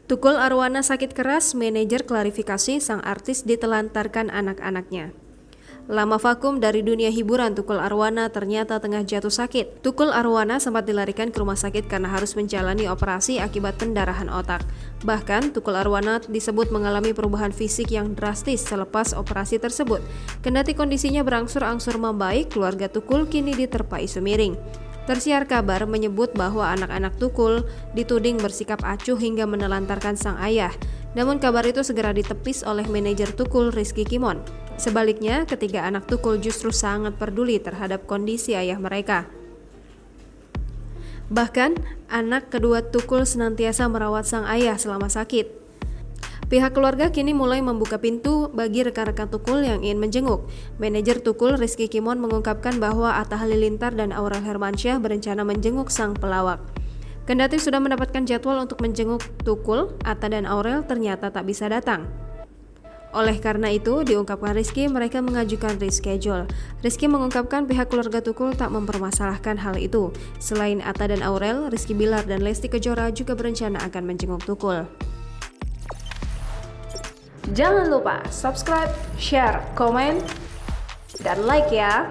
Tukul Arwana sakit keras, manajer klarifikasi sang artis ditelantarkan anak-anaknya. Lama vakum dari dunia hiburan, Tukul Arwana ternyata tengah jatuh sakit. Tukul Arwana sempat dilarikan ke rumah sakit karena harus menjalani operasi akibat pendarahan otak. Bahkan, Tukul Arwana disebut mengalami perubahan fisik yang drastis selepas operasi tersebut. Kendati kondisinya berangsur-angsur membaik, keluarga Tukul kini diterpa isu miring. Tersiar kabar menyebut bahwa anak-anak Tukul dituding bersikap acuh hingga menelantarkan sang ayah. Namun kabar itu segera ditepis oleh manajer Tukul, Rizky Kimon. Sebaliknya, ketiga anak Tukul justru sangat peduli terhadap kondisi ayah mereka. Bahkan, anak kedua Tukul senantiasa merawat sang ayah selama sakit. Pihak keluarga kini mulai membuka pintu bagi rekan-rekan Tukul yang ingin menjenguk. Manajer Tukul, Rizky Kimon, mengungkapkan bahwa Atta Halilintar dan Aurel Hermansyah berencana menjenguk sang pelawak. Kendati sudah mendapatkan jadwal untuk menjenguk Tukul, Atta dan Aurel ternyata tak bisa datang. Oleh karena itu, diungkapkan Rizky, mereka mengajukan reschedule. Rizky mengungkapkan pihak keluarga Tukul tak mempermasalahkan hal itu. Selain Atta dan Aurel, Rizky Bilar dan Lesti Kejora juga berencana akan menjenguk Tukul. Jangan lupa subscribe, share, komen, dan like ya!